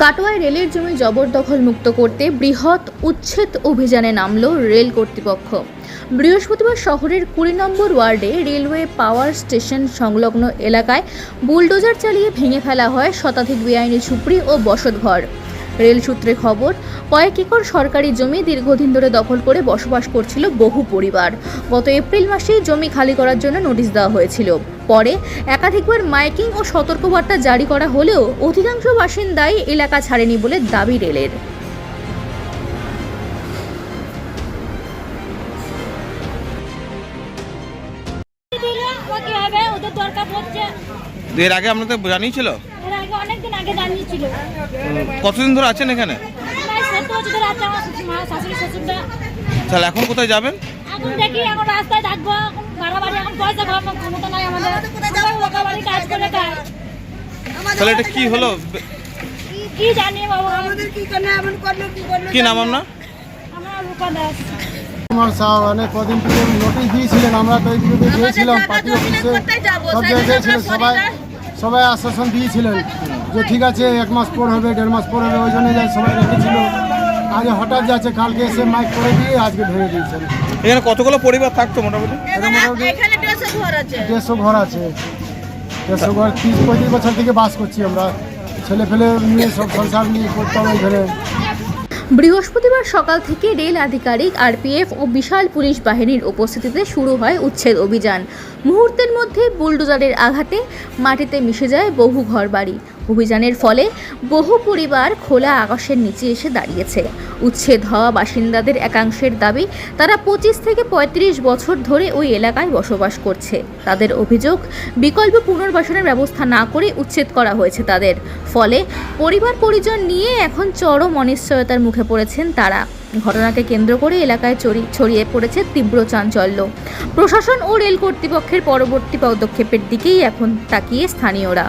কাটোয়ায় রেলের জমি জবরদখল মুক্ত করতে বৃহৎ উচ্ছেদ অভিযানে নামল রেল কর্তৃপক্ষ। বৃহস্পতিবার শহরের ২০ নম্বর ওয়ার্ডে রেলওয়ে পাওয়ার স্টেশন সংলগ্ন এলাকায় বুলডোজার চালিয়ে ভেঙে ফেলা হয় শতাধিক বেআইনি ঝুপড়ি ও বসতঘর। রেল সূত্রে খবর, কয়েক একর সরকারি জমি দীর্ঘদিন ধরে দখল করে বসবাস করছিল বহু পরিবার। গত এপ্রিল মাসেই জমি খালি করার জন্য নোটিশ দেওয়া হয়েছিল। পরে একাধিকবার মাইকিং ও সতর্কবার্তা জারি করা হলেও অধিকাংশ বাসিন্দাই এলাকা ছাড়েনি বলে দাবি রেলের। এর আগে আপনাদের জানিয়েছিল? এর আগে অনেকদিন আগে জানিয়েছিল। কতদিন ধরে আছেন এখানে? তাহলে এখন কোথায় যাবেন? এখন দেখি, এখন রাস্তায় থাকবো, বাড়াবাড়ি এখন পয়সা খাওয়ার ক্ষমতা নাই আমাদের। বাড়ি কাজ করে খায়। তাহলে এটা কি হলো? কি জানি বাবা, আমাদের কি করে এমন করলো, কি করলো। কি নাম আপনার? আমরা রূপা দাস। আমার সাহেব অনেক কদিন থেকে নোটিশ দিয়েছিলেন, আমরা তো এই বিরুদ্ধে গিয়েছিলাম পার্টি অফিসে, সব জায়গায় ছিল, সবাই আশ্বাসন দিয়েছিলেন যে ঠিক আছে 1 মাস পর হবে, 1.5 মাস পর হবে, ওই জন্য সবাই রেখেছিল। আজ হঠাৎ যাচ্ছে, কালকে এসে মাইক করে দিয়ে আজকে ভেঙে দিয়েছেন। এখানে কতগুলো পরিবার থাকতো মোটামুটি? এখানে 150 ঘর আছে। 150 ঘর আছে। 150 ঘর 30-35 বছর থেকে বাস করছি আমরা, ছেলে ফেলে নিয়ে সব সংসার নিয়ে করতাম এখানে। বৃহস্পতিবার সকাল থেকে রেল আধিকারিক, আরপিএফ ও বিশাল পুলিশ বাহিনীর উপস্থিতিতে শুরু হয় উচ্ছেদ অভিযান। মুহূর্তের মধ্যে বুলডোজারের আঘাতে মাটিতে মিশে যায় বহু ঘরবাড়ি। অভিযানের ফলে বহু পরিবার খোলা আকাশের নিচে এসে দাঁড়িয়েছে। উচ্ছেদ হওয়া বাসিন্দাদের একাংশের দাবি, তারা 25 থেকে 35 বছর ধরে ওই এলাকায় বসবাস করছে। তাদের অভিযোগ, বিকল্প পুনর্বাসনের ব্যবস্থা না করে উচ্ছেদ করা হয়েছে তাদের। ফলে পরিবার পরিজন নিয়ে এখন চরম অনিশ্চয়তার মুখে পড়েছেন তারা। ঘটনাকে কেন্দ্র করে এলাকায় ছড়িয়ে পড়েছে তীব্র চাঞ্চল্য। প্রশাসন ও রেল কর্তৃপক্ষের পরবর্তী পদক্ষেপের দিকেই এখন তাকিয়ে স্থানীয়রা।